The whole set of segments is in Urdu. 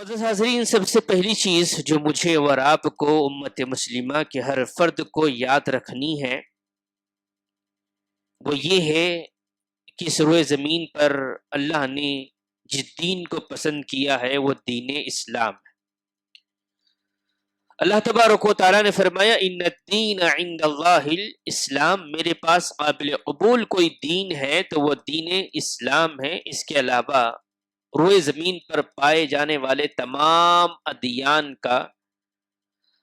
معزز حاضرین، سب سے پہلی چیز جو مجھے اور آپ کو امت مسلمہ کے ہر فرد کو یاد رکھنی ہے وہ یہ ہے کہ اس روئے زمین پر اللہ نے جس دین کو پسند کیا ہے وہ دین اسلام ہے۔ اللہ تبارک و تعالیٰ نے فرمایا ان الدین عند اللہ الاسلام، میرے پاس قابل قبول کوئی دین ہے تو وہ دین اسلام ہے۔ اس کے علاوہ روئے زمین پر پائے جانے والے تمام ادیان کا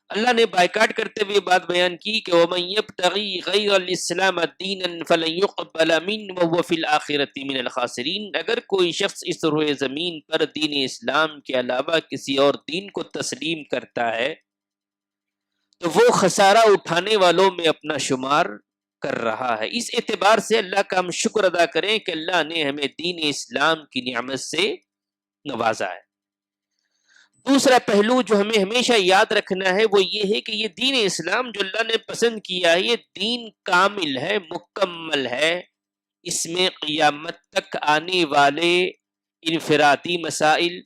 اللہ نے بائیکاٹ کرتے ہوئے بات بیان کی کہ وَمَن يَبْتَغِي غَيْرَ الْإِسْلَامَ دِينًا فَلَن يُقْبَلَ مِنْهُ وَهُوَ فِي الْآخِرَةِ مِنَ الْخَاسِرِينَ، اگر کوئی شخص اس روئے زمین پر دین اسلام کے علاوہ کسی اور دین کو تسلیم کرتا ہے تو وہ خسارہ اٹھانے والوں میں اپنا شمار کر رہا ہے۔ اس اعتبار سے اللہ کا ہم شکر ادا کریں کہ اللہ نے ہمیں دین اسلام کی نعمت سے نوازا ہے۔ دوسرا پہلو جو ہمیں ہمیشہ یاد رکھنا ہے وہ یہ ہے کہ یہ دین اسلام جو اللہ نے پسند کیا ہے یہ دین کامل ہے، مکمل ہے۔ اس میں قیامت تک آنے والے انفرادی مسائل،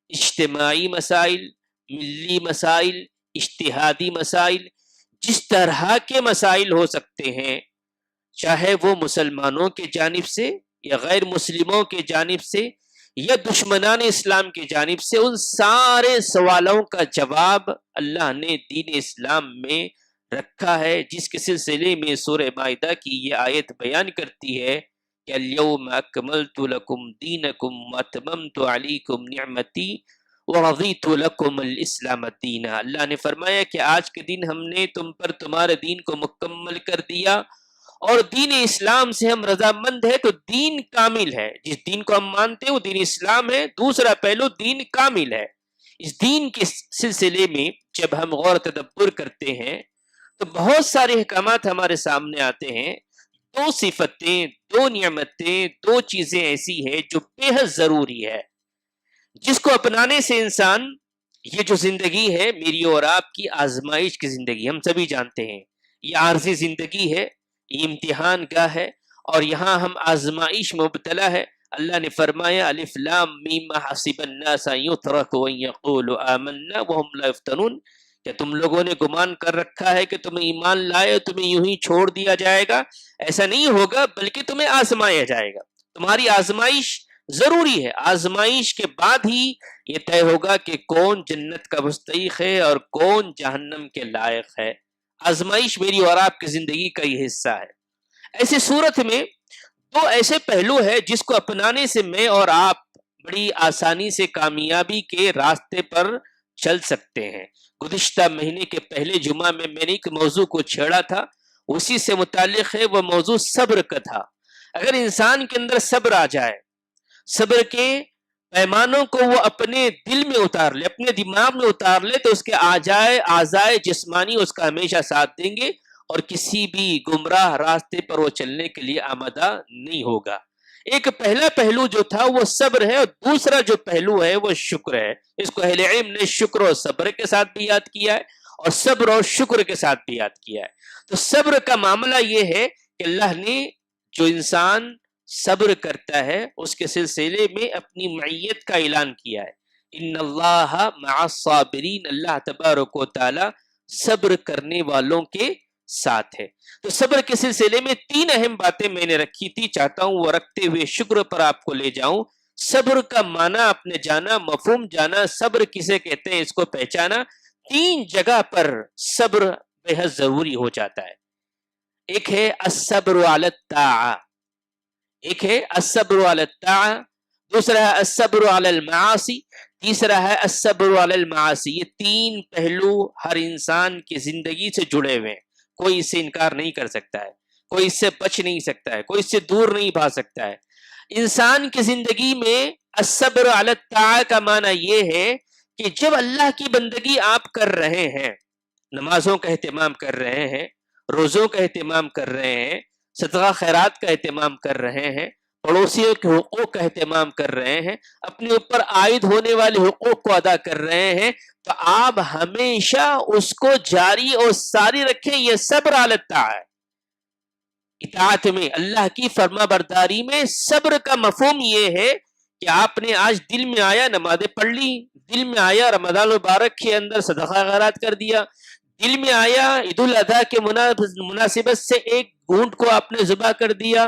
اجتماعی مسائل، ملی مسائل، اجتہادی مسائل، جس طرح کے مسائل ہو سکتے ہیں، چاہے وہ مسلمانوں کے جانب سے یا غیر مسلموں کے جانب سے یا دشمنان اسلام کی جانب سے، ان سارے سوالوں کا جواب اللہ نے دین اسلام میں رکھا ہے، جس کے سلسلے میں سورہ مائدہ کی یہ آیت بیان کرتی ہے کہ اليوم اکملت لکم دینکم واتممت علیکم نعمتی ورضیت لکم الاسلام دینا۔ اللہ نے فرمایا کہ آج کے دن ہم نے تم پر تمہارے دین کو مکمل کر دیا اور دین اسلام سے ہم رضامند ہے۔ تو دین کامل ہے، جس دین کو ہم مانتے ہیں وہ دین اسلام ہے۔ دوسرا پہلو دین کامل ہے۔ اس دین کے سلسلے میں جب ہم غور تدبر کرتے ہیں تو بہت سارے احکامات ہمارے سامنے آتے ہیں۔ دو صفتیں، دو نعمتیں، دو چیزیں ایسی ہیں جو بے حد ضروری ہے، جس کو اپنانے سے انسان، یہ جو زندگی ہے میری اور آپ کی آزمائش کی زندگی، ہم سبھی جانتے ہیں یہ عارضی زندگی ہے، یہ امتحان گاہ ہے اور یہاں ہم آزمائش میں مبتلا ہے۔ اللہ نے فرمایا الف لام میم حسب الناس ان یترکوا ان یقولوا آمنا وهم لا یفتنون، کہ تم لوگوں نے گمان کر رکھا ہے کہ تمہیں ایمان لائے تمہیں یوں ہی چھوڑ دیا جائے گا، ایسا نہیں ہوگا بلکہ تمہیں آزمایا جائے گا۔ تمہاری آزمائش ضروری ہے، آزمائش کے بعد ہی یہ طے ہوگا کہ کون جنت کا مستحق ہے اور کون جہنم کے لائق ہے۔ آزمائش میری اور آپ کی زندگی کا یہ حصہ ہے۔ ایسی صورت میں دو ایسے پہلو ہے جس کو اپنانے سے میں اور آپ بڑی آسانی سے کامیابی کے راستے پر چل سکتے ہیں۔ گزشتہ مہینے کے پہلے جمعہ میں نے ایک موضوع کو چھیڑا تھا، اسی سے متعلق ہے، وہ موضوع صبر کا تھا۔ اگر انسان کے اندر صبر آ جائے، صبر کے پیمانوں کو وہ اپنے دل میں اتار لے، اپنے دماغ میں اتار لے، تو اس کے اعضائے جسمانی اس کا ہمیشہ ساتھ دیں گے اور کسی بھی گمراہ راستے پر وہ چلنے کے لیے آمادہ نہیں ہوگا۔ ایک پہلا پہلو جو تھا وہ صبر ہے اور دوسرا جو پہلو ہے وہ شکر ہے۔ اس کو اہل علم نے شکر اور صبر کے ساتھ بھی یاد کیا ہے اور صبر اور شکر کے ساتھ بھی یاد کیا ہے۔ تو صبر کا معاملہ یہ ہے کہ اللہ نے جو انسان صبر کرتا ہے اس کے سلسلے میں اپنی معیت کا اعلان کیا ہے۔ ان اللہ مع الصابرین، اللہ تبارک و تعالی صبر کرنے والوں کے ساتھ ہے۔ تو صبر کے سلسلے میں تین اہم باتیں میں نے رکھی تھی، چاہتا ہوں وہ رکھتے ہوئے شکر پر آپ کو لے جاؤں۔ صبر کا معنی آپ نے جانا، مفہوم جانا، صبر کسے کہتے ہیں اس کو پہچانا۔ تین جگہ پر صبر بے حد ضروری ہو جاتا ہے۔ ایک ہے الصبر علی الطاعہ، ایک ہے الصبر علی الطاعہ، دوسرا ہے الصبر علی المعاصی، تیسرا ہے الصبر علی المعاصی۔ یہ تین پہلو ہر انسان کی زندگی سے جڑے ہوئے ہیں، کوئی اس سے انکار نہیں کر سکتا ہے، کوئی اس سے بچ نہیں سکتا ہے، کوئی اس سے دور نہیں بھاگ سکتا ہے۔ انسان کی زندگی میں الصبر علی الطاعہ کا معنی یہ ہے کہ جب اللہ کی بندگی آپ کر رہے ہیں، نمازوں کا اہتمام کر رہے ہیں، روزوں کا اہتمام کر رہے ہیں، صدقہ خیرات کا اہتمام کر رہے ہیں، پڑوسیوں کے حقوق کا اہتمام کر رہے ہیں، اپنے اوپر عائد ہونے والے حقوق کو ادا کر رہے ہیں، تو آپ ہمیشہ اس کو جاری اور ساری رکھیں۔ یہ صبر علی الطاعہ ہے۔ اطاعت میں، اللہ کی فرما برداری میں صبر کا مفہوم یہ ہے کہ آپ نے آج دل میں آیا نمازیں پڑھ لی، دل میں آیا رمضان المبارک کے اندر صدقہ خیرات کر دیا، دل میں آیا عید الاضحیٰ کے مناسبت سے ایک اونٹ کو آپ نے ذبح کر دیا،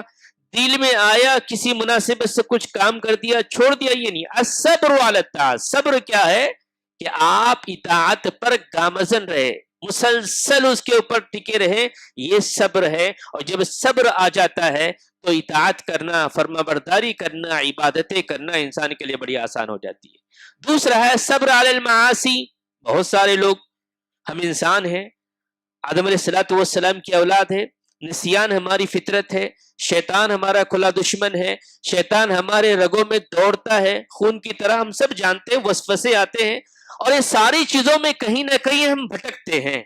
دل میں آیا کسی مناسبت سے کچھ کام کر دیا، چھوڑ دیا، یہ نہیں۔ الصبر علی الطاعۃ، صبر کیا ہے کہ آپ اطاعت پر گامزن رہے، مسلسل اس کے اوپر ٹکے رہے، یہ صبر ہے۔ اور جب صبر آ جاتا ہے تو اطاعت کرنا، فرما برداری کرنا، عبادتیں کرنا انسان کے لیے بڑی آسان ہو جاتی ہے۔ دوسرا ہے صبر علی المعاصی۔ بہت سارے لوگ، ہم انسان ہیں، آدم علیہ الصلوۃ والسلام کی اولاد ہے، نسیان ہماری فطرت ہے، شیطان ہمارا کھلا دشمن ہے، شیطان ہمارے رگوں میں دوڑتا ہے خون کی طرح، ہم سب جانتے ہیں، وسوسے آتے ہیں، اور یہ ساری چیزوں میں کہیں نہ کہیں ہم بھٹکتے ہیں،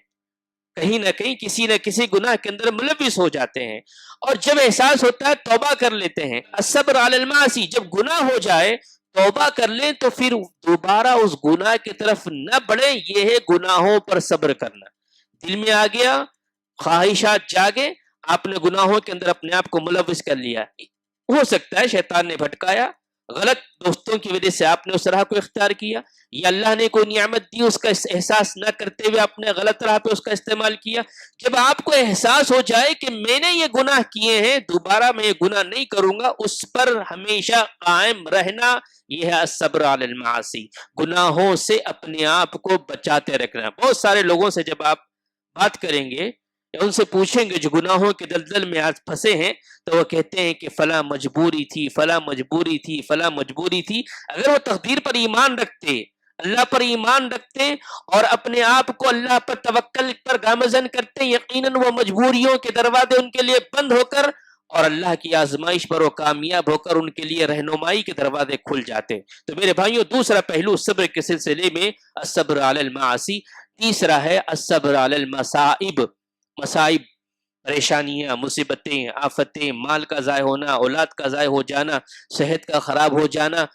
کہیں نہ کہیں کسی نہ کسی گناہ کے اندر ملوث ہو جاتے ہیں، اور جب احساس ہوتا ہے توبہ کر لیتے ہیں۔ الصبر علی المعاصی، جب گناہ ہو جائے توبہ کر لیں تو پھر دوبارہ اس گناہ کی طرف نہ بڑھیں، یہ ہے گناہوں پر صبر کرنا۔ دل میں آ گیا، خواہشات جاگے، آپ نے گناہوں کے اندر اپنے آپ کو ملوث کر لیا، ہو سکتا ہے شیطان نے بھٹکایا، غلط دوستوں کی وجہ سے آپ نے اس راہ کو اختیار کیا، یا اللہ نے کوئی نعمت دی اس کا احساس نہ کرتے ہوئے آپ نے غلط راہ پہ اس کا استعمال کیا۔ جب آپ کو احساس ہو جائے کہ میں نے یہ گناہ کیے ہیں، دوبارہ میں یہ گناہ نہیں کروں گا، اس پر ہمیشہ قائم رہنا، یہ ہے الصبر علی المعاصی، گناہوں سے اپنے آپ کو بچاتے رکھنا۔ بہت سارے لوگوں سے جب آپ بات کریں گے، ان سے پوچھیں گے جو گناہوں کے دلدل میں آج پھنسے ہیں، تو وہ کہتے ہیں کہ فلاں مجبوری تھی، فلاں مجبوری تھی، فلاں مجبوری تھی۔ اگر وہ تقدیر پر ایمان رکھتے، اللہ پر ایمان رکھتے اور اپنے آپ کو اللہ پر توکل پر گامزن کرتے، یقیناً وہ مجبوریوں کے دروازے ان کے لیے بند ہو کر اور اللہ کی آزمائش پر وہ کامیاب ہو کر ان کے لیے رہنمائی کے دروازے کھل جاتے۔ تو میرے بھائیوں، دوسرا پہلو صبر کے سلسلے میں الصبر علی المعاصی۔ تیسرا ہے الصبر علی المصائب، مصائب، پریشانیاں، مصیبتیں، آفتیں، مال کا ضائع ہونا، اولاد کا ضائع ہو جانا، صحت کا خراب ہو جانا،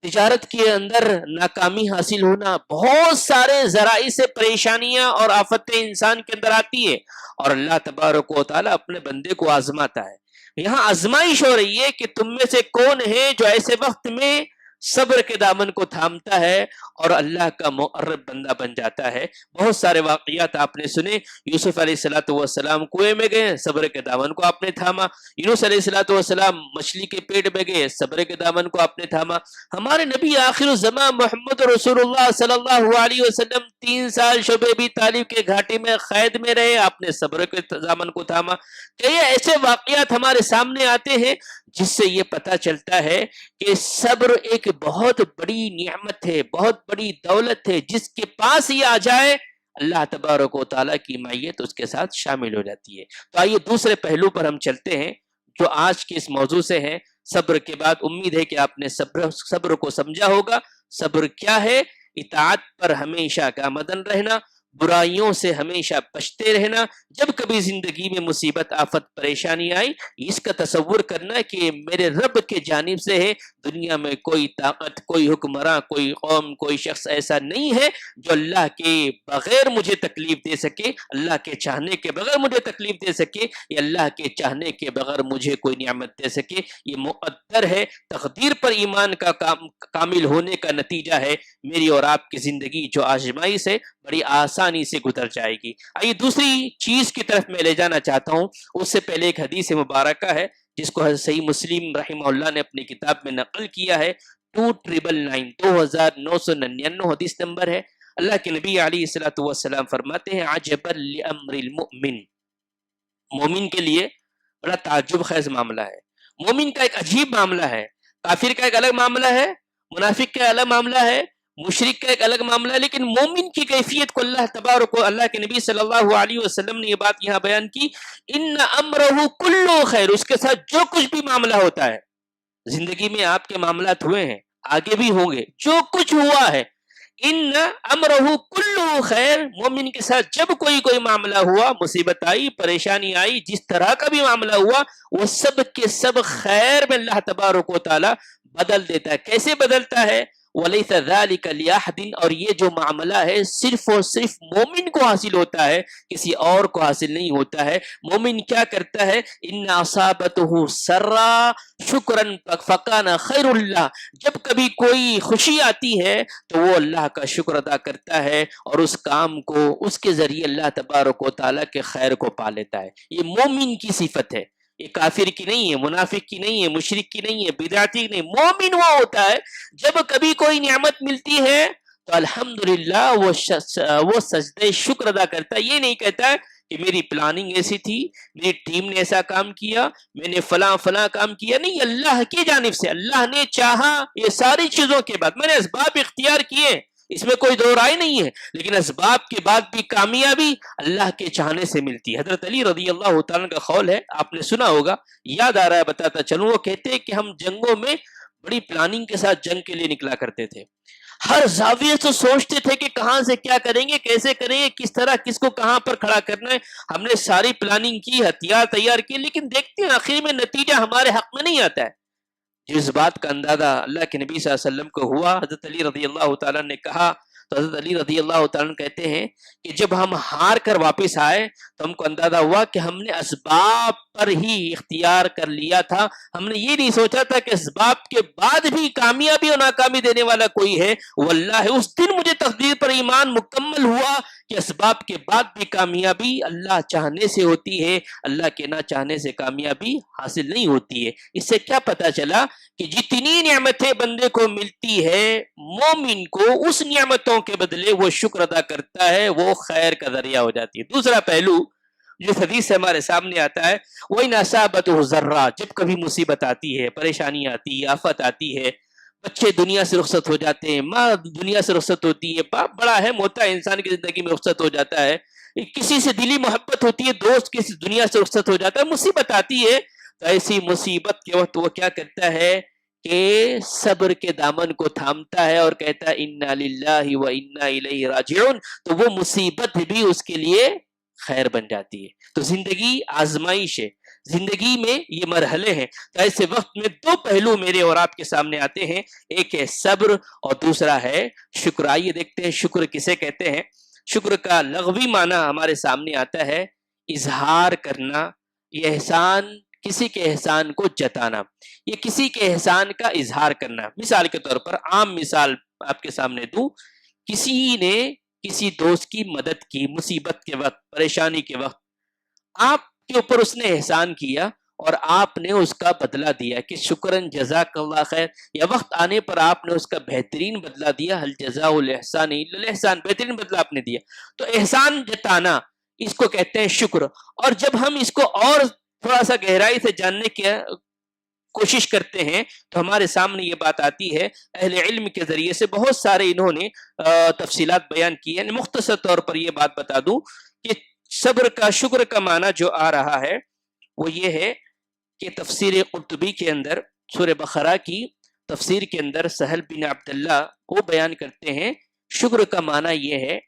تجارت کے اندر ناکامی حاصل ہونا، بہت سارے ذرائع سے پریشانیاں اور آفتیں انسان کے اندر آتی ہے، اور اللہ تبارک و تعالیٰ اپنے بندے کو آزماتا ہے۔ یہاں آزمائش ہو رہی ہے کہ تم میں سے کون ہے جو ایسے وقت میں صبر کے دامن کو تھامتا ہے اور اللہ کا مقرب بندہ بن جاتا ہے۔ بہت سارے واقعات آپ نے سنے، یوسف علیہ السلام کنویں میں گئے، صبر کے دامن کو آپ نے تھاما، یونس علیہ السلام مچھلی کے پیٹ میں گئے، صبر کے دامن کو آپ نے تھاما۔ ہمارے نبی آخر الزمان محمد رسول اللہ صلی اللہ علیہ وسلم 3 سال شعب ابی طالب کے گھاٹی میں قید میں رہے، آپ نے صبر کے دامن کو تھاما۔ کئی ایسے واقعات ہمارے سامنے آتے ہیں جس سے یہ پتہ چلتا ہے کہ صبر ایک بہت بڑی نعمت ہے، بہت بڑی دولت ہے، جس کے پاس یہ آ جائے اللہ تبارک و تعالیٰ کی معیت اس کے ساتھ شامل ہو جاتی ہے۔ تو آئیے دوسرے پہلو پر ہم چلتے ہیں جو آج کے اس موضوع سے ہے۔ صبر کے بعد امید ہے کہ آپ نے صبر کو سمجھا ہوگا۔ صبر کیا ہے؟ اطاعت پر ہمیشہ گامزن رہنا، برائیوں سے ہمیشہ بچتے رہنا، جب کبھی زندگی میں مصیبت، آفت، پریشانی آئی، اس کا تصور کرنا کہ میرے رب کے جانب سے ہے، دنیا میں کوئی طاقت، کوئی حکمراں، کوئی قوم، کوئی شخص ایسا نہیں ہے جو اللہ کے بغیر مجھے تکلیف دے سکے، اللہ کے چاہنے کے بغیر مجھے تکلیف دے سکے، یا اللہ کے چاہنے کے بغیر مجھے کوئی نعمت دے سکے۔ یہ مقدر ہے، تقدیر پر ایمان کا کامل ہونے کا نتیجہ ہے میری اور آپ کی زندگی جو آزمائش ہے بڑی آسانی سے گزر جائے گی۔ آئیے دوسری چیز کی طرف میں لے جانا چاہتا ہوں، اس سے پہلے ایک حدیث مبارکہ ہے جس کو صحیح مسلم رحمہ اللہ نے اپنی کتاب میں نقل کیا ہے، 2999 حدیث نمبر ہے۔ اللہ کے نبی علیہ الصلوۃ والسلام فرماتے ہیں، عجبا لامر المؤمن، مومن کے لیے بڑا تعجب خیز معاملہ ہے، مومن کا ایک عجیب معاملہ ہے، کافر کا ایک الگ معاملہ ہے، منافق کا الگ معاملہ ہے، مشرک کا ایک الگ معاملہ ہے، لیکن مومن کی کیفیت کو اللہ تبارک و اللہ کے نبی صلی اللہ علیہ وسلم نے یہ بات یہاں بیان کی، ان امرہ کلہ خیر، اس کے ساتھ جو کچھ بھی معاملہ ہوتا ہے، زندگی میں آپ کے معاملات ہوئے ہیں، آگے بھی ہوں گے، جو کچھ ہوا ہے، ان امرہ کلہ خیر، مومن کے ساتھ جب کوئی معاملہ ہوا، مصیبت آئی، پریشانی آئی، جس طرح کا بھی معاملہ ہوا، وہ سب کے سب خیر میں اللہ تبارک و تعالی بدل دیتا ہے۔ کیسے بدلتا ہے؟ وَلَيْسَ ذَلِكَ لِأَحَدٍ، اور یہ جو معاملہ ہے صرف اور صرف مومن کو حاصل ہوتا ہے، کسی اور کو حاصل نہیں ہوتا ہے۔ مومن کیا کرتا ہے؟ إِنَّ أَصَابَتْهُ سَرًّا شُكْرًا فَكَانَ خَيْرٌ لَهُ، جب کبھی کوئی خوشی آتی ہے تو وہ اللہ کا شکر ادا کرتا ہے اور اس کام کو اس کے ذریعے اللہ تبارک و تعالیٰ کے خیر کو پا لیتا ہے۔ یہ مومن کی صفت ہے، یہ کافر کی نہیں ہے، منافق کی نہیں ہے، مشرک کی نہیں ہے، بدعتی کی نہیں۔ مومن وہ ہوتا ہے جب کبھی کوئی نعمت ملتی ہے تو الحمدللہ وہ سجدہ شکر ادا کرتا ہے۔ یہ نہیں کہتا ہے کہ میری پلاننگ ایسی تھی، میری ٹیم نے ایسا کام کیا، میں نے فلاں فلاں کام کیا، نہیں، اللہ کی جانب سے اللہ نے چاہا، یہ ساری چیزوں کے بعد میں نے اسباب اختیار کیے، اس میں کوئی دو رائے نہیں ہے، لیکن اسباب کے بعد بھی کامیابی اللہ کے چاہنے سے ملتی ہے۔ حضرت علی رضی اللہ تعالیٰ کا قول ہے، آپ نے سنا ہوگا، یاد آ رہا ہے بتاتا چلوں، وہ کہتے ہیں کہ ہم جنگوں میں بڑی پلاننگ کے ساتھ جنگ کے لیے نکلا کرتے تھے، ہر زاویے سے سوچتے تھے کہ کہاں سے کیا کریں گے، کیسے کریں گے، کس طرح کس کو کہاں پر کھڑا کرنا ہے، ہم نے ساری پلاننگ کی، ہتھیار تیار کیے، لیکن دیکھتے ہیں آخر میں نتیجہ ہمارے حق میں نہیں آتا ہے۔ جس بات کا اندازہ اللہ کے نبی صلی اللہ علیہ وسلم کو ہوا، حضرت علی رضی اللہ تعالیٰ نے کہا، تو حضرت علی رضی اللہ تعالیٰ کہتے ہیں کہ جب ہم ہار کر واپس آئے تو ہم کو اندازہ ہوا کہ ہم نے اسباب پر ہی اختیار کر لیا تھا، ہم نے یہ نہیں سوچا تھا کہ اسباب کے بعد بھی کامیابی اور ناکامی دینے والا کوئی ہے۔ واللہ اس دن مجھے تقدیر پر ایمان مکمل ہوا کہ اسباب کے بعد بھی کامیابی اللہ چاہنے سے ہوتی ہے، اللہ کے نہ چاہنے سے کامیابی حاصل نہیں ہوتی ہے۔ اس سے کیا پتہ چلا کہ جتنی نعمتیں بندے کو ملتی ہے، مومن کو اس نعمتوں کے بدلے وہ شکر ادا کرتا ہے، وہ خیر کا ذریعہ ہو جاتی ہے۔ دوسرا پہلو جو حدیث سے ہمارے سامنے آتا ہے، وَإِنْ أَصَابَتْهُ ضَرًّا، جب کبھی مصیبت آتی ہے، پریشانی آتی ہے، آفت آتی ہے، بچے دنیا سے رخصت ہو جاتے ہیں، ماں دنیا سے رخصت ہوتی ہے، باپ بڑا اہم ہوتا ہے انسان کی زندگی میں، رخصت ہو جاتا ہے، کسی سے دلی محبت ہوتی ہے، دوست کسی دنیا سے رخصت ہو جاتا ہے، مصیبت آتی ہے، تو ایسی مصیبت کے وقت وہ کیا کرتا ہے کہ صبر کے دامن کو تھامتا ہے اور کہتا ہے انا للہ و انا الیہ راجعون، تو وہ مصیبت بھی اس کے لیے خیر بن جاتی ہے۔ تو زندگی آزمائش ہے، زندگی میں یہ مرحلے ہیں، تو ایسے وقت میں دو پہلو میرے اور آپ کے سامنے آتے ہیں، ایک ہے صبر اور دوسرا ہے شکر۔ آئیے دیکھتے ہیں شکر کسے کہتے ہیں۔ شکر کا لغوی معنی ہمارے سامنے آتا ہے اظہار کرنا، یہ احسان، کسی کے احسان کو جتانا، یہ کسی کے احسان کا اظہار کرنا۔ مثال کے طور پر عام مثال آپ کے سامنے دوں، کسی نے کسی دوست کی مدد کی مصیبت کے وقت، پریشانی کے وقت، آپ کے اوپر اس نے احسان کیا اور آپ نے اس کا بدلہ دیا کہ شکرن جزاک اللہ خیر، یا وقت آنے پر آپ نے اس کا بہترین بدلہ دیا، حل جزاء الاحسان الا الاحسان، بہترین بدلہ آپ نے دیا، تو احسان جتانا اس کو کہتے ہیں شکر۔ اور جب ہم اس کو اور تھوڑا سا گہرائی سے جاننے کی کوشش کرتے ہیں تو ہمارے سامنے یہ بات آتی ہے، اہل علم کے ذریعے سے بہت سارے انہوں نے تفصیلات بیان کی ہیں، مختصر طور پر یہ بات بتا دوں کہ صبر کا، شکر کا معنی جو آ رہا ہے وہ یہ ہے کہ تفسیر قرطبی کے اندر، سورہ بقرہ کی تفسیر کے اندر سہل بن عبداللہ وہ بیان کرتے ہیں، شکر کا معنی یہ ہے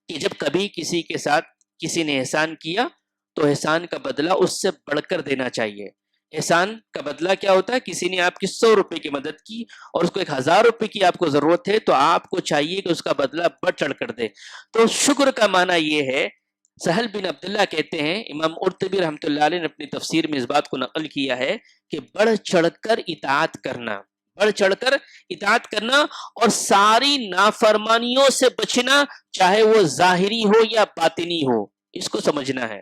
کہ جب کبھی کسی کے ساتھ کسی نے احسان کیا تو احسان کا بدلہ اس سے بڑھ کر دینا چاہیے۔ احسان کا بدلہ کیا ہوتا ہے؟ کسی نے آپ کی 100 روپے کی مدد کی اور اس کو 1000 روپے کی آپ کو ضرورت ہے تو آپ کو چاہیے کہ اس کا بدلہ بڑھ چڑھ کر دے۔ تو شکر کا معنی یہ ہے، سہل بن عبداللہ کہتے ہیں، امام قرطبی رحمۃ اللہ علیہ نے اپنی تفسیر میں اس بات کو نقل کیا ہے کہ بڑھ چڑھ کر اطاعت کرنا، بڑھ چڑھ کر اطاعت کرنا اور ساری نافرمانیوں سے بچنا، چاہے وہ ظاہری ہو یا باطنی ہو، اس کو سمجھنا ہے۔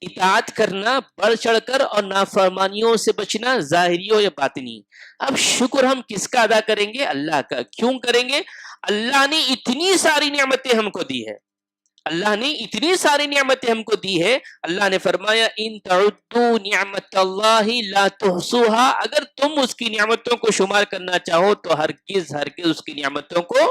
اطاعت کرنا بڑھ چڑھ کر اور نافرمانیوں سے بچنا، ظاہری ہو یا باطنی۔ اب شکر ہم کس کا ادا کریں گے؟ اللہ کا۔ کیوں کریں گے؟ اللہ نے اتنی ساری نعمتیں ہم کو دی ہے، اللہ نے اتنی ساری نعمتیں ہم کو دی ہے، اللہ نے فرمایا ان تعدوا نعمت اللہ لا تحصوها، اگر تم اس کی نعمتوں کو شمار کرنا چاہو تو ہرگز ہرگز اس کی نعمتوں کو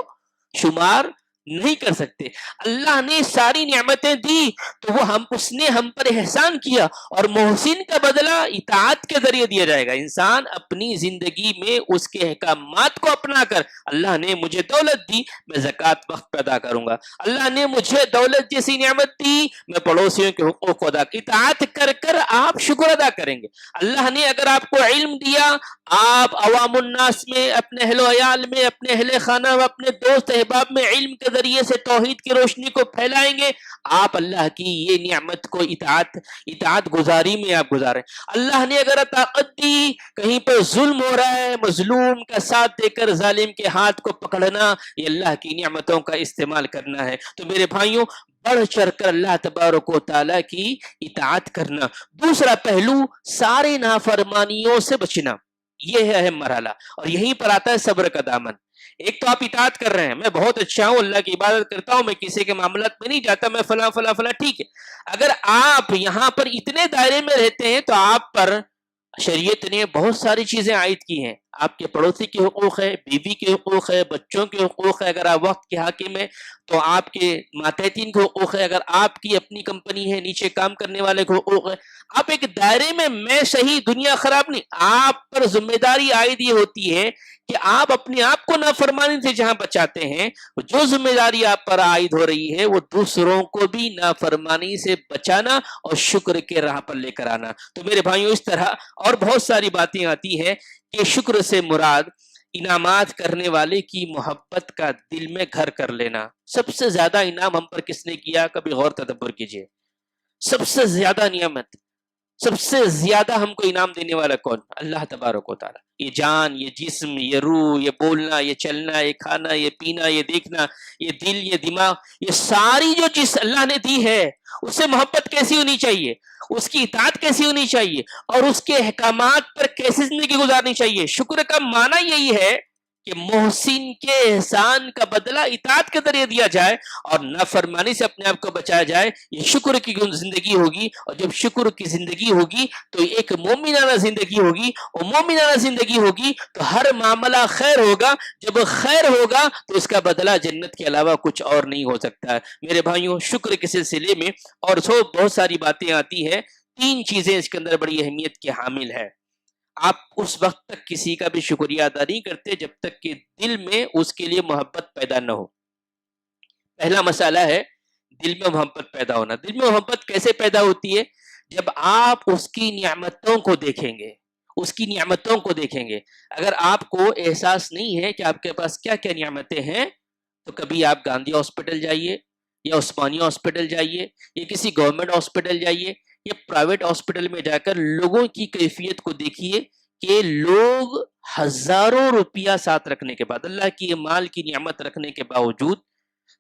شمار نہیں کر سکتے. اللہ نے ساری نعمتیں دی تو وہ اس نے ہم پر احسان کیا, اور محسن کا بدلہ اطاعت کے ذریعے دیا جائے گا. انسان اپنی زندگی میں اس کے احکامات کو اپنا کر, اللہ نے مجھے دولت دی, میں زکوٰۃ وقت پہ ادا کروں گا. اللہ نے مجھے دولت جیسی نعمت دی, میں پڑوسیوں کے حقوق کو اطاعت کر کر آپ شکر ادا کریں گے. اللہ نے اگر آپ کو علم دیا, آپ عوام الناس میں, اپنے اہل و عیال میں, اپنے اہل خانہ و اپنے دوست احباب میں علم کے ذریعے سے توحید کی روشنی کو پھیلائیں گے. آپ اللہ کی یہ نعمت کو اطاعت گزاری میں آپ گزاریں. اللہ نے اگر طاقت دی, کہیں پر ظلم ہو رہا ہے, مظلوم کا ساتھ دے کر ظالم کے ہاتھ کو پکڑنا, یہ اللہ کی نعمتوں کا استعمال کرنا ہے. تو میرے بھائیوں, بڑھ چڑھ کر اللہ تبارک و تعالیٰ کی اطاعت کرنا. دوسرا پہلو, سارے نافرمانیوں سے بچنا. یہ ہے اہم مرحلہ, اور یہیں پر آتا ہے صبر کا دامن. ایک تو آپ اطاعت کر رہے ہیں, میں بہت اچھا ہوں, اللہ کی عبادت کرتا ہوں, میں کسی کے معاملات میں نہیں جاتا, میں فلاں فلاں فلاں, ٹھیک ہے. اگر آپ یہاں پر اتنے دائرے میں رہتے ہیں تو آپ پر شریعت نے بہت ساری چیزیں عائد کی ہیں. آپ کے پڑوسی کے حقوق ہے, بیوی کے حقوق ہے, بچوں کے حقوق ہے, اگر آپ وقت کے حاکم ہیں تو آپ کے ماتحتین کے حقوق ہے, اگر آپ کی اپنی کمپنی ہے نیچے کام کرنے والے کے حقوق ہے. آپ ایک دائرے میں صحیح, دنیا خراب نہیں. آپ پر ذمہ داری عائد یہ ہوتی ہے کہ آپ اپنے آپ کو نافرمانی سے جہاں بچاتے ہیں, جو ذمہ داری آپ پر عائد ہو رہی ہے وہ دوسروں کو بھی نافرمانی سے بچانا اور شکر کے راہ پر لے کر آنا. تو میرے بھائیوں, اس طرح اور بہت ساری باتیں آتی ہیں کہ شکر سے مراد انعامات کرنے والے کی محبت کا دل میں گھر کر لینا. سب سے زیادہ انعام ہم پر کس نے کیا, کبھی غور تدبر کیجئے. سب سے زیادہ نعمت, سب سے زیادہ ہم کو انعام دینے والا کون؟ اللہ تبارک و تعالیٰ. یہ جان, یہ جسم, یہ روح, یہ بولنا, یہ چلنا, یہ کھانا, یہ پینا, یہ دیکھنا, یہ دل, یہ دماغ, یہ ساری جو چیز اللہ نے دی ہے, اس سے محبت کیسی ہونی چاہیے, اس کی اطاعت کیسی ہونی چاہیے, اور اس کے احکامات پر کیسی زندگی گزارنی چاہیے. شکر کا معنی یہی ہے کہ محسن کے احسان کا بدلہ اطاعت کے ذریعے دیا جائے اور نافرمانی سے اپنے آپ کو بچایا جائے. یہ شکر کی زندگی ہوگی, اور جب شکر کی زندگی ہوگی تو ایک مومنانہ زندگی ہوگی, اور مومنانہ زندگی ہوگی تو ہر معاملہ خیر ہوگا. جب خیر ہوگا تو اس کا بدلہ جنت کے علاوہ کچھ اور نہیں ہو سکتا ہے. میرے بھائیوں, شکر کے سلسلے میں اور بہت ساری باتیں آتی ہیں. 3 چیزیں اس کے اندر بڑی اہمیت کے حامل ہے. آپ اس وقت تک کسی کا بھی شکریہ ادا نہیں کرتے جب تک کہ دل میں اس کے لیے محبت پیدا نہ ہو. پہلا مسئلہ ہے دل میں محبت پیدا ہونا. دل میں محبت کیسے پیدا ہوتی ہے؟ جب آپ اس کی نعمتوں کو دیکھیں گے, اس کی نعمتوں کو دیکھیں گے. اگر آپ کو احساس نہیں ہے کہ آپ کے پاس کیا کیا نعمتیں ہیں, تو کبھی آپ گاندھی ہاسپٹل جائیے, یا عثمانیہ ہاسپٹل جائیے, یا کسی گورنمنٹ ہاسپٹل جائیے, یا پرائیویٹ ہاسپٹل میں جا کر لوگوں کی کیفیت کو دیکھیے کہ لوگ ہزاروں روپیہ ساتھ رکھنے کے بعد, اللہ کی مال کی نعمت رکھنے کے باوجود,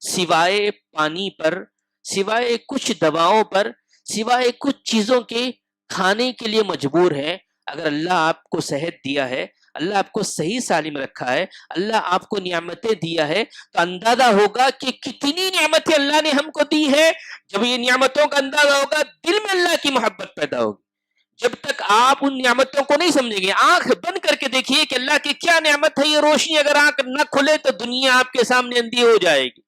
سوائے پانی پر, سوائے کچھ دواؤں پر, سوائے کچھ چیزوں کے کھانے کے لیے مجبور ہیں. اگر اللہ آپ کو صحت دیا ہے, اللہ آپ کو صحیح سالم رکھا ہے, اللہ آپ کو نعمتیں دیا ہے, تو اندازہ ہوگا کہ کتنی نعمتیں اللہ نے ہم کو دی ہے. جب یہ نعمتوں کا اندازہ ہوگا, دل میں اللہ کی محبت پیدا ہوگی. جب تک آپ ان نعمتوں کو نہیں سمجھیں گے, آنکھ بند کر کے دیکھیے کہ اللہ کی کیا نعمت ہے. یہ روشنی اگر آنکھ نہ کھلے تو دنیا آپ کے سامنے اندھی ہو جائے گی.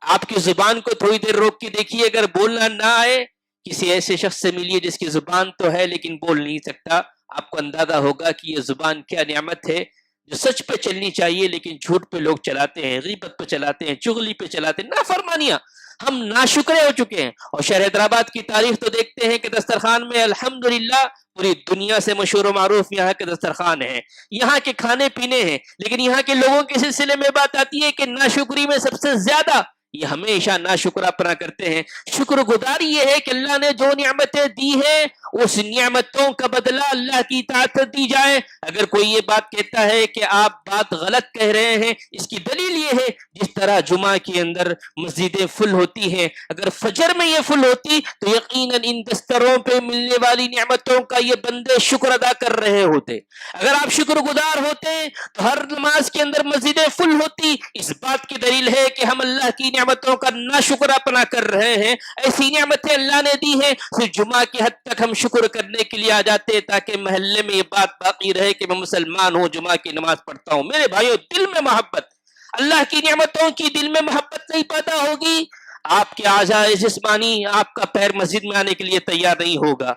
آپ کی زبان کو تھوڑی دیر روک کے دیکھیے, اگر بولنا نہ آئے, کسی ایسے شخص سے ملیے جس کی زبان تو ہے لیکن بول نہیں سکتا, آپ کو اندازہ ہوگا کہ یہ زبان کیا نعمت ہے جو سچ پہ چلنی چاہیے لیکن جھوٹ پہ لوگ چلاتے ہیں, غیبت پہ چلاتے ہیں, چغلی پہ چلاتے ہیں, نافرمانیاں. ہم ناشکرے ہو چکے ہیں. اور شہر حیدرآباد کی تاریخ تو دیکھتے ہیں کہ دسترخوان میں الحمدللہ پوری دنیا سے مشہور و معروف یہاں کے دسترخوان ہیں, یہاں کے کھانے پینے ہیں, لیکن یہاں کے لوگوں کے سلسلے میں بات آتی ہے کہ ناشکری میں سب سے زیادہ یہ ہمیشہ ناشکر اپنا کرتے ہیں. شکر گزاری یہ ہے کہ اللہ نے جو نعمتیں دی ہیں اس نعمتوں کا بدلہ اللہ کی اطاعت دی جائے. اگر کوئی یہ بات کہتا ہے کہ آپ بات غلط کہہ رہے ہیں, اس کی دلیل یہ ہے جس طرح جمعہ کے اندر مسجدیں فل ہوتی ہیں, اگر فجر میں یہ فل ہوتی تو یقیناً ان دستروں پہ ملنے والی نعمتوں کا یہ بندے شکر ادا کر رہے ہوتے. اگر آپ شکر گزار ہوتے تو ہر نماز کے اندر مسجدیں فل ہوتی. اس بات کی دلیل ہے کہ ہم اللہ کی نعمتوں کا ناشکر اپنا کر رہے ہیں. ایسی نعمتیں اللہ نے دی ہیں, صرف جمعہ کی حد تک ہم شکر کرنے کے لیے آ جاتے تاکہ محلے میں یہ بات باقی رہے کہ میں مسلمان ہوں, جمعہ کی نماز پڑھتا ہوں. میرے بھائیوں, دل میں محبت, اللہ کی نعمتوں کی دل میں محبت نہیں پیدا ہوگی، آپ کے اعضاء جسمانی، آپ کا پیر مسجد میں آنے کے لیے تیار نہیں ہوگا،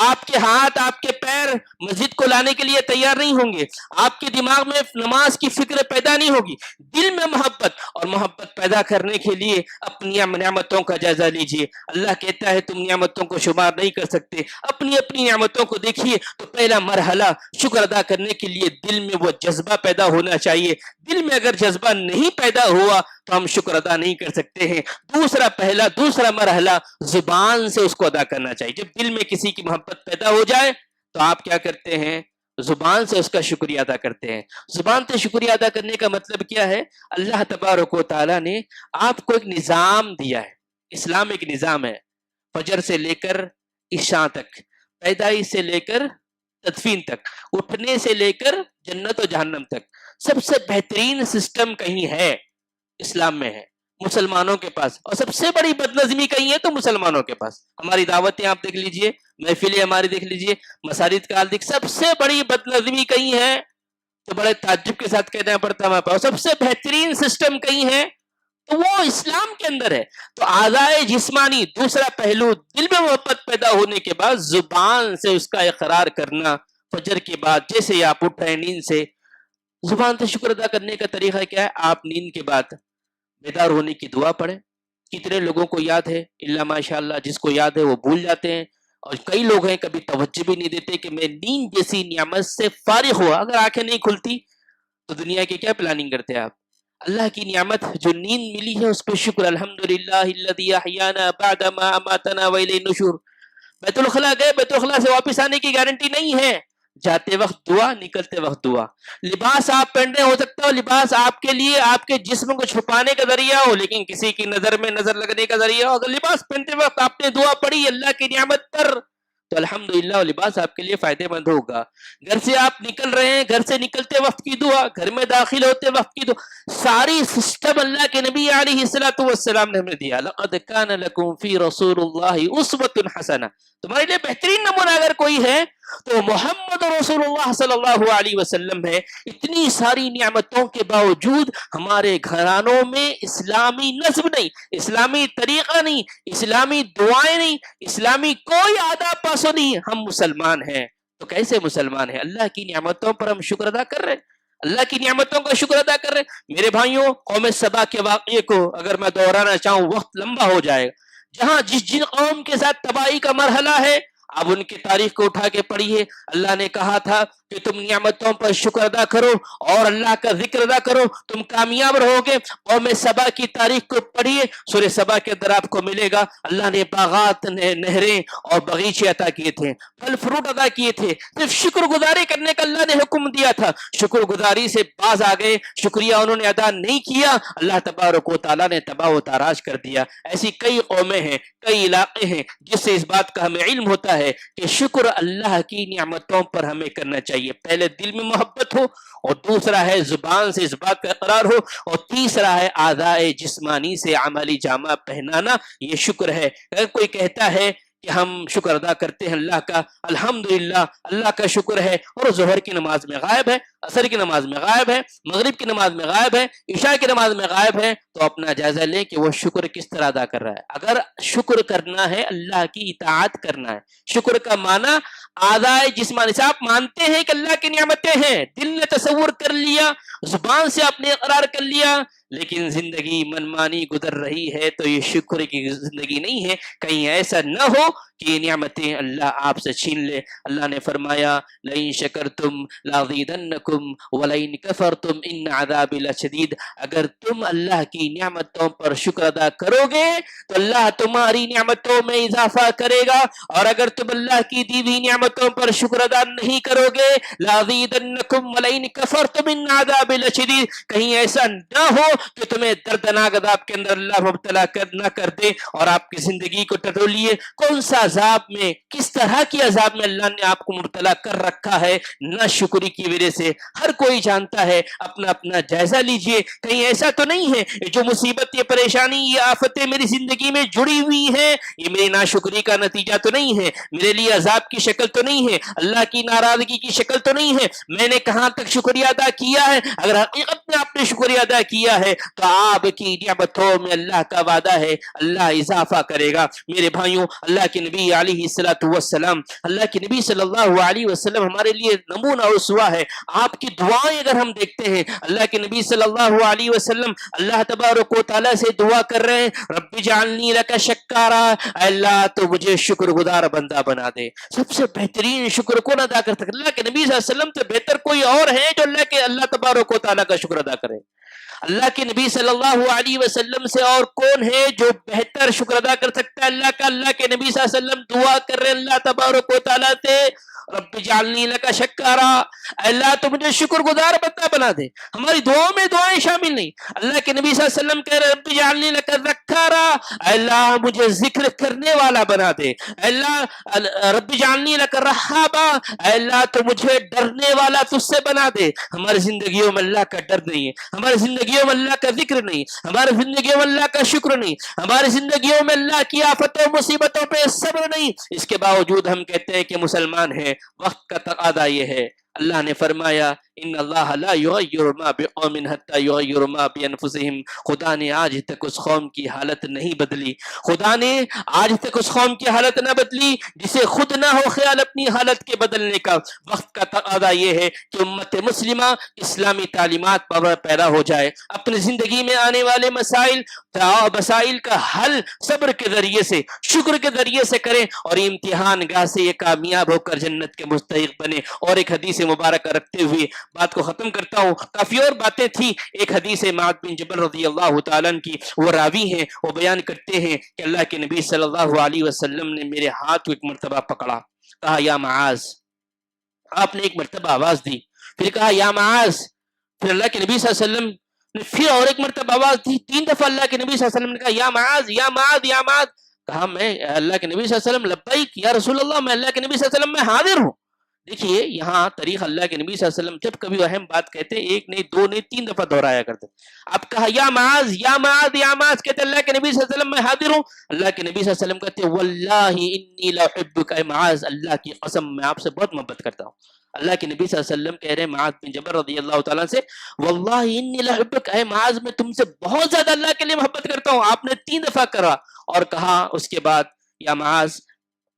آپ کے ہاتھ، آپ کے پیر مسجد کو لانے کے لیے تیار نہیں ہوں گے، آپ کے دماغ میں نماز کی فکر پیدا نہیں ہوگی۔ دل میں محبت، اور محبت پیدا کرنے کے لیے اپنی نعمتوں کا جائزہ لیجئے۔ اللہ کہتا ہے تم نعمتوں کو شمار نہیں کر سکتے، اپنی اپنی نعمتوں کو دیکھیے۔ تو پہلا مرحلہ شکر ادا کرنے کے لیے دل میں وہ جذبہ پیدا ہونا چاہیے۔ دل میں اگر جذبہ نہیں پیدا ہوا تو ہم شکر ادا نہیں کر سکتے ہیں۔ دوسرا مرحلہ زبان سے اس کو ادا کرنا چاہیے۔ جب دل میں کسی کی محبت پیدا ہو جائے تو آپ کیا کرتے ہیں؟ زبان سے اس کا شکریہ ادا کرتے ہیں۔ زبان سے شکریہ ادا کرنے کا مطلب کیا ہے؟ اللہ تبارک و تعالیٰ نے آپ کو ایک نظام دیا ہے۔ اسلام ایک نظام ہے، فجر سے لے کر عشاء تک، پیدائش سے لے کر تدفین تک، اٹھنے سے لے کر جنت و جہنم تک، سب سے بہترین سسٹم کہیں ہے اسلام میں ہے، مسلمانوں کے پاس۔ اور سب سے بڑی بدنظمی کہیں ہے تو مسلمانوں کے پاس۔ ہماری دعوتیں آپ دیکھ لیجئے، محفلیں ہماری دیکھ لیجئے، مساجد کا حال دیکھ، سب سے بڑی بدنظمی کہیں ہے تو بڑے تعجب کے ساتھ کہنا پڑتا ہے ہمارے پاس، سب سے بہترین سسٹم کہیں ہے تو وہ اسلام کے اندر ہے۔ تو اعضائے جسمانی، دوسرا پہلو، دل میں محبت پیدا ہونے کے بعد زبان سے اس کا اقرار کرنا۔ فجر کے بعد جیسے آپ اٹھ رہے ہیں نیند سے، زبان سے شکر ادا کرنے کا طریقہ کیا ہے؟ آپ نیند کے بعد بیدار ہونے کی دعا پڑھیں۔ کتنے لوگوں کو یاد ہے؟ اللہ ماشاءاللہ، جس کو یاد ہے وہ بھول جاتے ہیں، اور کئی لوگ ہیں کبھی توجہ بھی نہیں دیتے کہ میں نیند جیسی نعمت سے فارغ ہوا۔ اگر آنکھیں نہیں کھلتی تو دنیا کی کیا پلاننگ کرتے ہیں آپ؟ اللہ کی نعمت جو نیند ملی ہے اس پہ شکر۔ الحمدللہ الذی احیانا بعد ما اماتنا والیہ النشور۔ بیت الخلا گئے، بیت الخلا سے واپس آنے کی گارنٹی نہیں ہے۔ جاتے وقت دعا، نکلتے وقت دعا۔ لباس آپ پہننے ہو سکتا ہو لباس آپ کے لیے آپ کے جسم کو چھپانے کا ذریعہ ہو، لیکن کسی کی نظر میں نظر لگنے کا ذریعہ ہو۔ اگر لباس پہنتے وقت آپ نے دعا پڑھی اللہ کی نعمت پر تو الحمدللہ وہ لباس آپ کے لیے فائدے مند ہوگا۔ گھر سے آپ نکل رہے ہیں، گھر سے نکلتے وقت کی دعا، گھر میں داخل ہوتے وقت کی دعا، ساری سسٹم اللہ کے نبی علیہ الصلوۃ والسلام نے ہمیں دیا۔ لقد کان لکم فی رسول اللہ اسوۃ حسنہ۔ تمہارے لیے بہترین نمونہ اگر کوئی ہے تو محمد رسول اللہ صلی اللہ علیہ وسلم ہے۔ اتنی ساری نعمتوں کے باوجود ہمارے گھرانوں میں اسلامی نظم نہیں، اسلامی طریقہ نہیں، اسلامی دعائیں نہیں، اسلامی کوئی آداب پاسو نہیں۔ ہم مسلمان ہیں تو کیسے مسلمان ہیں؟ اللہ کی نعمتوں پر ہم شکر ادا کر رہے ہیں، اللہ کی نعمتوں کا شکر ادا کر رہے ہیں۔ میرے بھائیوں، قوم سبا کے واقعے کو اگر میں دہرانا چاہوں وقت لمبا ہو جائے گا۔ جہاں جن قوم کے ساتھ تباہی کا مرحلہ ہے، اب ان کی تاریخ کو اٹھا کے پڑھیے۔ اللہ نے کہا تھا کہ تم نعمتوں پر شکر ادا کرو اور اللہ کا ذکر ادا کرو، تم کامیاب رہو گے۔ قوم سبا کی تاریخ کو پڑھیے، سورہ سبا کے اندر آپ کو ملے گا اللہ نے باغات، نہریں اور باغیچے عطا کیے تھے، پھل فروٹ عطا کیے تھے، صرف شکر گزاری کرنے کا اللہ نے حکم دیا تھا۔ شکر گزاری سے باز آ گئے، شکریہ انہوں نے ادا نہیں کیا، اللہ تبارک و تعالیٰ نے تباہ و تاراج کر دیا۔ ایسی کئی قومیں ہیں، کئی علاقے ہیں جس سے اس بات کا ہمیں علم ہوتا ہے کہ شکر اللہ کی نعمتوں پر ہمیں کرنا چاہیے۔ پہلے دل میں محبت ہو، اور دوسرا ہے زبان سے اس بات کا اقرار ہو، اور تیسرا ہے اعضائے جسمانی سے عملی جامہ پہنانا۔ یہ شکر ہے۔ اگر کوئی کہتا ہے کہ ہم شکر ادا کرتے ہیں اللہ کا، الحمدللہ اللہ کا شکر ہے، اور ظہر کی نماز میں غائب ہے، عصر کی نماز میں غائب ہے، مغرب کی نماز میں غائب ہے، عشاء کی نماز میں غائب ہے، تو اپنا جائزہ لیں کہ وہ شکر کس طرح ادا کر رہا ہے۔ اگر شکر کرنا ہے اللہ کی اطاعت کرنا ہے۔ شکر کا معنی اعضائے جسمانی سے آپ مانتے ہیں کہ اللہ کی نعمتیں ہیں، دل نے تصور کر لیا، زبان سے آپ نے اقرار کر لیا، لیکن زندگی منمانی گزر رہی ہے تو یہ شکر کی زندگی نہیں ہے۔ کہیں ایسا نہ ہو کہ یہ نعمتیں اللہ آپ سے چھین لے۔ اللہ نے فرمایا لئن شکرتم لازیدنکم ولئن کفرتم ان عذابی لشدید۔ اگر تم اللہ کی نعمتوں پر شکر ادا کرو گے تو اللہ تمہاری نعمتوں میں اضافہ کرے گا، اور اگر تم اللہ کی دی ہوئی نعمتوں پر شکر ادا نہیں کرو گے لازیدنکم ولئن کفرتم ان عذابی لشدید، کہیں ایسا نہ ہو کہ تمہیں دردناک عذاب کے اندر اللہ مبتلا نہ کر دے اور آپ کی زندگی کو ٹٹولیے۔ کون سا عذاب میں، کس طرح کی عذاب میں اللہ نے آپ کو مبتلا کر رکھا ہے نہ شکری کی وجہ سے؟ ہر کوئی جانتا ہے، اپنا اپنا جائزہ لیجئے۔ کہیں ایسا تو نہیں ہے جو مصیبت، یہ پریشانی، یہ آفتیں میری زندگی میں جڑی ہوئی ہیں، یہ میری ناشکری کا نتیجہ تو نہیں ہے، میرے لیے عذاب کی شکل تو نہیں ہے، اللہ کی ناراضگی کی شکل تو نہیں ہے؟ میں نے کہاں تک شکریہ ادا کیا ہے؟ اگر حقیقت میں آپ نے شکریہ ادا کیا ہے تو آپ کی نعمتوں میں اللہ کا وعدہ ہے اللہ اضافہ کرے گا۔ میرے بھائیوں، اللہ کے نبی علیہ الصلوۃ والسلام، اللہ کے نبی صلی اللہ علیہ وسلم ہمارے لیے نمونہ اسوہ ہے۔ آپ کی دعائیں اگر ہم دیکھتے ہیں، اللہ کے نبی صلی اللہ علیہ وسلم اللہ تبارک و تعالیٰ سے دعا کر رہے ہیں، رب اجعلنی لک شکارا، اے اللہ تو مجھے شکر گزار بندہ بنا دے۔ سب سے بہترین شکر کون ادا کر سکتا؟ اللہ کے نبی صلی اللہ علیہ وسلم سے بہتر کوئی اور ہے جو اللہ تبارک و تعالیٰ کا شکر ادا کرے؟ اللہ کے نبی صلی اللہ علیہ وسلم سے اور کون ہے جو بہتر شکر ادا کر سکتا ہے اللہ کا؟ اللہ کے نبی صلی اللہ علیہ وسلم دعا کر رہے اللہ تبارک و تعالیٰ سے، رب اجعلنی لک شکارا، اللہ تو مجھے شکر گزار بندہ بنا دے۔ ہماری دعاؤں میں دعائیں شامل نہیں۔ اللہ کے نبی صلی اللہ علیہ وسلم کہہ رہے رب اجعلنی لک ذکارا، اللہ مجھے ذکر کرنے والا بنا دے۔ اللہ رب اجعلنی لک رہابا، اللہ تو مجھے ڈرنے والا تجھ سے بنا دے۔ ہماری زندگیوں میں اللہ کا ڈر نہیں ہے، ہماری زندگیوں میں اللہ کا ذکر نہیں، ہماری زندگیوں میں اللہ کا شکر نہیں، ہماری زندگیوں میں اللہ کی آفتوں مصیبتوں پہ صبر نہیں۔ اس کے باوجود ہم کہتے ہیں کہ مسلمان ہیں۔ وقت کا تقاضا یہ ہے، اللہ نے فرمایا ان اللہ لا یغیر ما بقوم حتی یغیر ما بانفسہم، خدا نے آج تک اس قوم کی حالت نہیں بدلی، خدا نے آج تک اس قوم کی حالت نہ بدلی جسے خود نہ ہو خیال اپنی حالت کے بدلنے کا۔ وقت کا تقاضا یہ ہے کہ امت مسلمہ اسلامی تعلیمات پر پیدا ہو جائے، اپنی زندگی میں آنے والے مسائل کا حل صبر کے ذریعے سے، شکر کے ذریعے سے کریں اور امتحان گاہ سے یہ کامیاب ہو کر جنت کے مستحق بنے۔ اور ایک حدیث مبارکہ رکھتے ہوئے بات کو ختم کرتا ہوں، کافی اور باتیں تھی۔ ایک حدیث معاذ بن جبل رضی اللہ تعالیٰ عنہ کی، وہ راوی ہیں، وہ بیان کرتے ہیں کہ اللہ کے نبی صلی اللہ علیہ وسلم نے میرے ہاتھ کو ایک مرتبہ پکڑا، کہا یا معاذ، آپ نے ایک مرتبہ آواز دی، پھر کہا یا معاذ، پھر اللہ کے نبی صلی اللہ علیہ وسلم نے پھر اور ایک مرتبہ آواز دی، 3 دفعہ اللہ کے نبی صلی اللہ علیہ وسلم نے کہا یا معاذ یا معاذ یا معاذ۔ کہا میں اللہ کے نبی صلی اللہ علیہ وسلم لبیک یا رسول اللہ، میں اللہ کے نبی صلی اللہ علیہ وسلم میں حاضر ہوں۔ دیکھیے یہاں طریق اللہ کے نبی صلی اللہ علیہ وسلم جب کبھی اہم بات کہتے ہیں، ایک نہیں، 2 نہیں، 3 دفعہ دہرایا کرتے۔ اب کہا یا معاذ یا معاذ یا معاذ، کہتے اللہ کے نبی صلی اللہ علیہ وسلم میں حاضر ہوں۔ اللہ کے نبی صلی اللہ علیہ وسلم کہتے واللہ انی لأحبک، اے معاذ اللہ کی قسم میں آپ سے بہت محبت کرتا ہوں۔ اللہ کے نبی صلی اللہ علیہ وسلم کہہ رہے ہیں معاذ بن جبل رضی اللہ تعالیٰ سے، واللہ انی لأحبک، اے معاذ میں تم سے بہت زیادہ اللہ کے لیے محبت کرتا ہوں۔ آپ نے 3 دفعہ کرا اور کہا اس کے بعد یا معاذ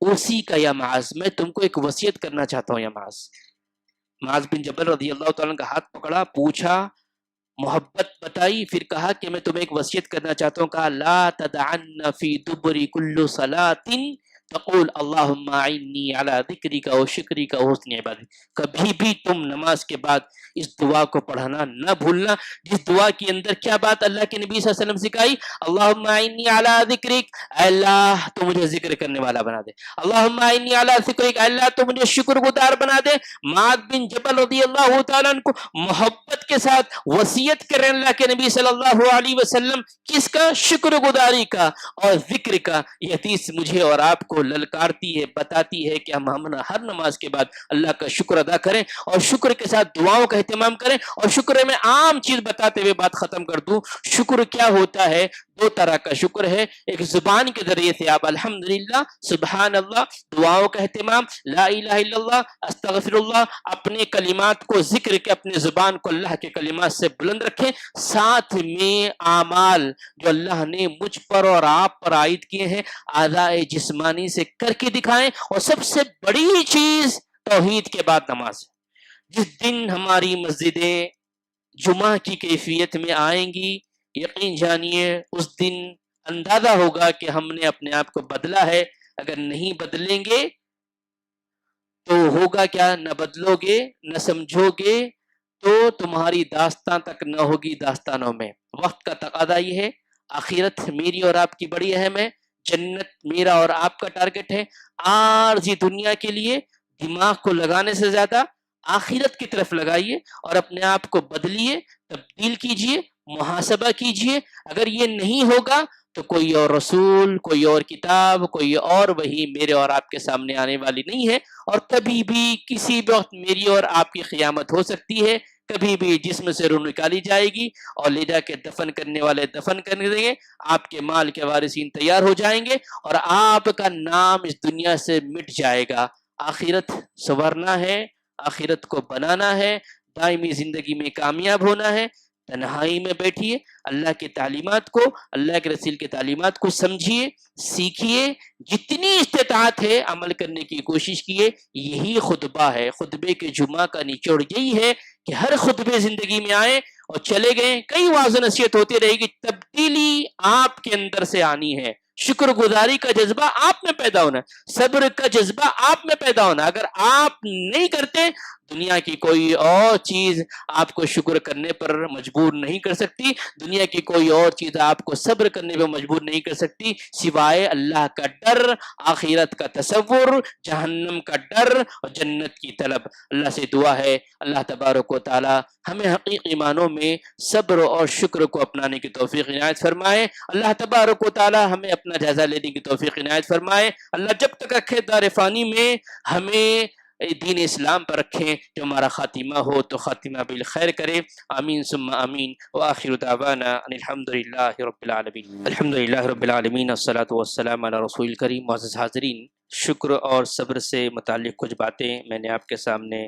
اوصی کا یا معاذ، میں تم کو ایک وصیت کرنا چاہتا ہوں یا معاذ۔ معاذ بن جبل رضی اللہ تعالیٰ کا ہاتھ پکڑا، پوچھا، محبت بتائی، پھر کہا کہ میں تمہیں ایک وصیت کرنا چاہتا ہوں۔ کہا لا تدعن فی دبر کل صلاۃ تقول اللہم اعنی علی ذکرک و شکرک و حسن عبادتک، کبھی بھی تم نماز کے بعد اس دعا کو پڑھنا نہ بھولنا، جس دعا کے اندر کیا بات اللہ کے نبی صلی اللہ علیہ وسلم سکھائی؟ اللہم اعنی علی ذکرک، اے اللہ تو مجھے ذکر کرنے والا بنا دے، اللہم اعنی علی ذکرک، اے اللہ تو مجھے شکر گزار بنا دے۔ معاذ بن جبل رضی اللہ تعالیٰ عنہ کو محبت کے ساتھ وصیت کریں اللہ کے نبی صلی اللہ علیہ وسلم، کس کا؟ شکر گزاری کا اور ذکر کا۔ یہ حدیث مجھے اور آپ کو للکارتی ہے، بتاتی ہے کہ ہم ہر نماز کے بعد اللہ کا شکر ادا کریں اور شکر کے ساتھ دعاؤں کا اہتمام کریں۔ اور شکر میں عام چیز بتاتے ہوئے بات ختم کر دوں، شکر کیا ہوتا ہے؟ 2 طرح کا شکر ہے، ایک زبان کے ذریعے سے آپ الحمدللہ، سبحان اللہ، دعاؤں کا اہتمام، لا الہ الا اللہ، استغفر اللہ، اپنے کلمات کو ذکر کے اپنے زبان کو اللہ کے کلمات سے بلند رکھیں، ساتھ میں اعمال جو اللہ نے مجھ پر اور آپ پر عائد کیے ہیں اعضاء جسمانی سے کر کے دکھائیں۔ اور سب سے بڑی چیز توحید کے بعد نماز ہے۔ جس دن ہماری مسجدیں جمعہ کی کیفیت میں آئیں گی، یقین جانیے اس دن اندازہ ہوگا کہ ہم نے اپنے آپ کو بدلا ہے۔ اگر نہیں بدلیں گے تو ہوگا کیا؟ نہ بدلو گے، نہ سمجھو گے تو تمہاری داستان تک نہ ہوگی داستانوں میں۔ وقت کا تقاضا یہ ہے، آخرت میری اور آپ کی بڑی اہم ہے، جنت میرا اور آپ کا ٹارگٹ ہے۔ عارضی دنیا کے لیے دماغ کو لگانے سے زیادہ آخرت کی طرف لگائیے اور اپنے آپ کو بدلیے، تبدیل کیجئے، محاسبہ کیجئے. اگر یہ نہیں ہوگا تو کوئی اور رسول، کوئی اور کتاب، کوئی اور وحی میرے اور آپ کے سامنے آنے والی نہیں ہے، اور کبھی بھی کسی بھی وقت میری اور آپ کی قیامت ہو سکتی ہے. کبھی بھی جسم سے روح نکالی جائے گی اور لے جا کے دفن کرنے والے دفن کر دیں گے، آپ کے مال کے وارثین تیار ہو جائیں گے اور آپ کا نام اس دنیا سے مٹ جائے گا. آخرت سنورنا ہے، آخرت کو بنانا ہے، دائمی زندگی میں کامیاب ہونا ہے. تنہائی میں بیٹھیے، اللہ کی تعلیمات کو، اللہ کے رسول کی تعلیمات کو سمجھیے، سیکھیے، جتنی استطاعت ہے عمل کرنے کی کوشش کیے. یہی خطبہ ہے، خطبے کے جمعہ کا نچوڑ یہی ہے کہ ہر خطبے زندگی میں آئے اور چلے گئے. کئی واعظ نصیحت ہوتی رہے گی، تبدیلی آپ کے اندر سے آنی ہے. شکر گزاری کا جذبہ آپ میں پیدا ہونا ہے، صبر کا جذبہ آپ میں پیدا ہونا. اگر آپ نہیں کرتے، دنیا کی کوئی اور چیز آپ کو شکر کرنے پر مجبور نہیں کر سکتی، دنیا کی کوئی اور چیز آپ کو صبر کرنے پر مجبور نہیں کر سکتی، سوائے اللہ کا ڈر، آخرت کا تصور، جہنم کا ڈر اور جنت کی طلب. اللہ سے دعا ہے اللہ تبارک و تعالی ہمیں حقیقی معنوں میں صبر اور شکر کو اپنانے کی توفیق عنایت فرمائے. اللہ تبارک و تعالی ہمیں اپنا جائزہ لینے کی توفیق عنایت فرمائے. اللہ جب تک رکھے دار فانی میں ہمیں دین اسلام پر رکھیں، جو ہمارا خاتمہ ہو تو خاتمہ بالخیر کرے. آمین ثم آمین. وآخر دعوانا ان الحمدللہ رب العالمین. الحمدللہ رب العالمین، الصلاۃ والسلام علی رسول الکریم. معزز حاضرین، شکر اور صبر سے متعلق کچھ باتیں میں نے آپ کے سامنے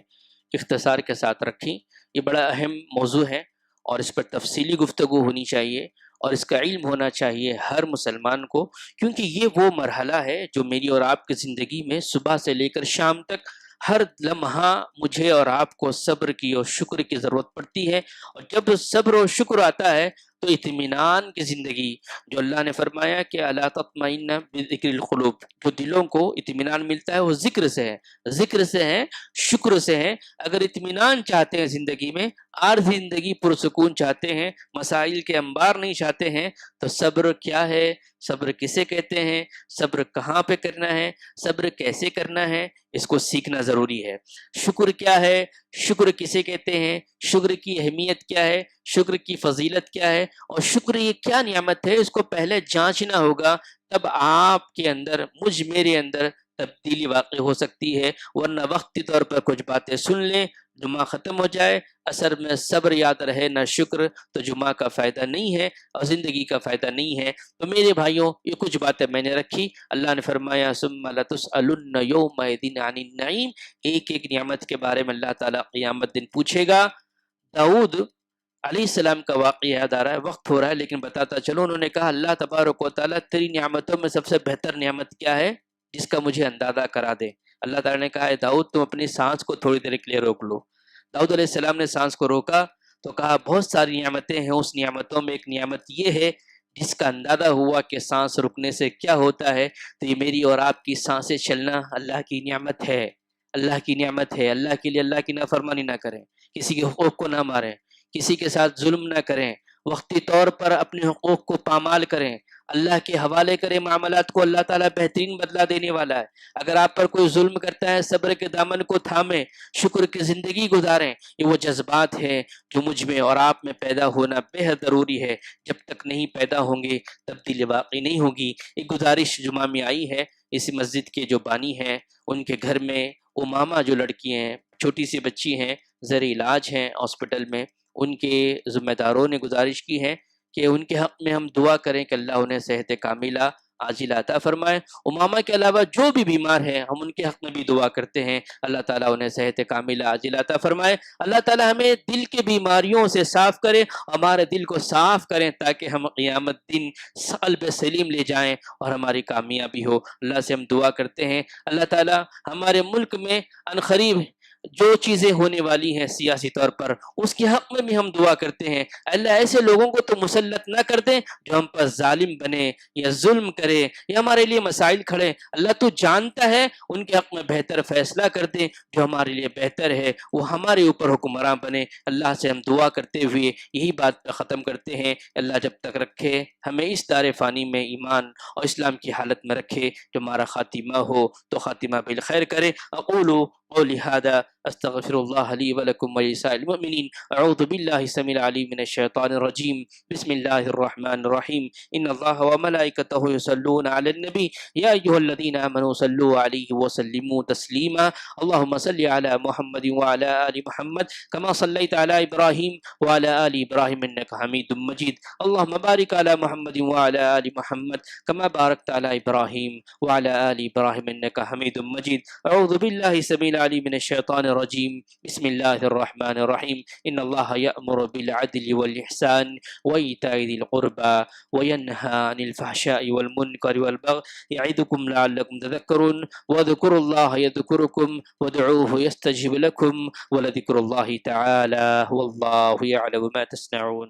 اختصار کے ساتھ رکھی. یہ بڑا اہم موضوع ہے اور اس پر تفصیلی گفتگو ہونی چاہیے اور اس کا علم ہونا چاہیے ہر مسلمان کو، کیونکہ یہ وہ مرحلہ ہے جو میری اور آپ کی زندگی میں صبح سے لے کر شام تک ہر لمحہ مجھے اور آپ کو صبر کی اور شکر کی ضرورت پڑتی ہے. اور جب صبر اور شکر آتا ہے تو اطمینان کی زندگی، جو اللہ نے فرمایا کہ الا تطمئن بذکر القلوب، جو دلوں کو اطمینان ملتا ہے وہ ذکر سے ہے، ذکر سے ہے، شکر سے ہے. اگر اطمینان چاہتے ہیں زندگی میں، عارضی زندگی پرسکون چاہتے ہیں، مسائل کے انبار نہیں چاہتے ہیں، تو صبر کیا ہے، صبر کسے کہتے ہیں، صبر کہاں پہ کرنا ہے، صبر کیسے کرنا ہے، اس کو سیکھنا ضروری ہے. شکر کیا ہے، شکر کسے کہتے ہیں، شکر کی اہمیت کیا ہے، شکر کی فضیلت کیا ہے، اور شکر یہ کیا نعمت ہے، اس کو پہلے جانچنا ہوگا. تب آپ کے اندر، میرے اندر تبدیلی واقع ہو سکتی ہے. ورنہ وقتی طور پر کچھ باتیں سن لیں، جمعہ ختم ہو جائے، اثر میں صبر یاد رہے نہ شکر، تو جمعہ کا فائدہ نہیں ہے اور زندگی کا فائدہ نہیں ہے. تو میرے بھائیوں، یہ کچھ باتیں میں نے رکھی. اللہ نے فرمایا ثم لتسألن یومئذ عن النعیم، ایک ایک نعمت کے بارے میں اللہ تعالیٰ قیامت دن پوچھے گا. داؤد علیہ السلام کا واقعہ یاد آ رہا ہے، وقت ہو رہا ہے لیکن بتاتا چلو. انہوں نے کہا اللہ تبارک و تعالیٰ تیری نعمتوں میں سب سے بہتر نعمت کیا ہے جس کا مجھے اندازہ کرا دے. اللہ تعالیٰ نے کہا ہے داؤد تم اپنی سانس کو تھوڑی دیر کے لیے روک لو. داؤد علیہ السلام نے سانس کو روکا تو کہا بہت ساری نعمتیں ہیں، اس نعمتوں میں ایک نعمت یہ ہے جس کا اندازہ ہوا کہ سانس رکنے سے کیا ہوتا ہے. تو یہ میری اور آپ کی سانسیں چلنا اللہ کی نعمت ہے، اللہ کی نعمت ہے. اللہ کے لیے اللہ کی نافرمانی نہ کریں، کسی کے حقوق کو نہ ماریں، کسی کے ساتھ ظلم نہ کریں، وقتی طور پر اپنے حقوق کو پامال کریں، اللہ کے حوالے کریں معاملات کو. اللہ تعالیٰ بہترین بدلہ دینے والا ہے. اگر آپ پر کوئی ظلم کرتا ہے، صبر کے دامن کو تھامیں، شکر کی زندگی گزاریں. یہ وہ جذبات ہیں جو مجھ میں اور آپ میں پیدا ہونا بے حد ضروری ہے. جب تک نہیں پیدا ہوں گے تبدیلی واقعی نہیں ہوگی. ایک گزارش جمعہ میں آئی ہے، اس مسجد کے جو بانی ہیں ان کے گھر میں امامہ جو لڑکی ہیں، چھوٹی سی بچی ہیں، زیر علاج ہیں ہاسپٹل میں. ان کے ذمہ داروں نے گزارش کی ہے کہ ان کے حق میں ہم دعا کریں کہ اللہ انہیں صحت کاملہ عاجلہ عطا فرمائے. امامہ کے علاوہ جو بھی بیمار ہیں ہم ان کے حق میں بھی دعا کرتے ہیں، اللہ تعالیٰ انہیں صحت کاملہ عاجلہ عطا فرمائے. اللہ تعالیٰ ہمیں دل کے بیماریوں سے صاف کرے، ہمارے دل کو صاف کریں تاکہ ہم قیامت دن قلب سلیم لے جائیں اور ہماری کامیابی ہو. اللہ سے ہم دعا کرتے ہیں اللہ تعالیٰ ہمارے ملک میں عنقریب جو چیزیں ہونے والی ہیں سیاسی طور پر، اس کے حق میں بھی ہم دعا کرتے ہیں. اللہ ایسے لوگوں کو تو مسلط نہ کر دیں جو ہم پر ظالم بنے یا ظلم کرے یا ہمارے لیے مسائل کھڑے. اللہ تو جانتا ہے، ان کے حق میں بہتر فیصلہ کر دیں، جو ہمارے لیے بہتر ہے وہ ہمارے اوپر حکمراں بنے. اللہ سے ہم دعا کرتے ہوئے یہی بات پہ ختم کرتے ہیں، اللہ جب تک رکھے ہمیں اس دار فانی میں ایمان اور اسلام کی حالت میں رکھے، جو ہمارا خاتمہ ہو تو خاتمہ بالخیر کرے. اقول قولی ھذا استغفر اللہ لی ولکم ولسائر المؤمنین. اعوذ باللہ السمیع العلیم من الشیطان الرجیم. بسم اللہ الرحمن الرحیم. ان اللہ وملائکتہ یصلون علی النبی یا ایھا الذین آمنوا صلوا علیہ وسلموا تسلیما. اللہم صل علی محمد وعلی آل محمد کما صلیت علی ابراہیم وعلی آل ابراہیم انک حمید مجید. اللہم بارک علی محمد وعلی آل محمد کما بارکت علی ابراہیم وعلی آل ابراہیم انک حمید مجید. اعوذ باللہ السمیع العلیم من الشیطان الرجیم. بسم اللہ الرحمن الرحیم. ان اللہ یأمر بالعدل والإحسان وإیتاء ذی القربى وینہی عن الفحشاء والمنکر والبغی یعظکم لعلکم تذکرون. واذکروا اللہ یذکرکم وادعوہ یستجب لکم ولذکر اللہ تعالی واللہ یعلم ما تصنعون.